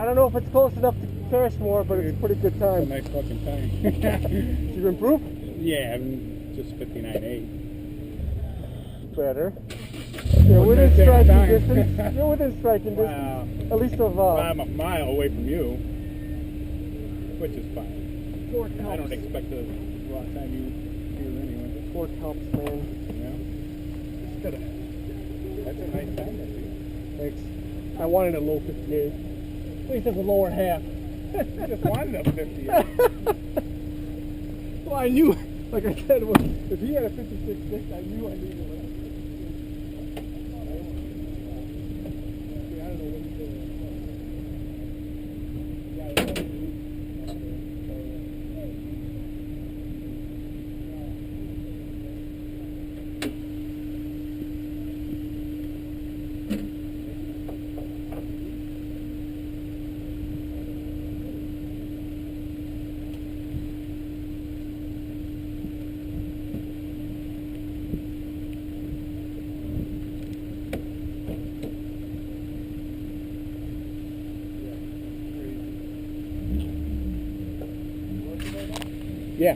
don't know if it's close enough to crash more, but it's a pretty good time. It's a nice fucking time. Did you improve? Yeah, I'm just 59.8. Better. Yeah, within striking distance. You're within striking distance. Wow. At least of I'm a mile away from you, which is fine. Torque I helps. don't expect to rock time you here anyway. Torque helps, man. Yeah. That's a nice time. Thanks. I wanted a low 58. At least it's a lower half. I just wanted a 58. Well, I knew, like I said, if he had a 56.6, I knew I needed a Yeah.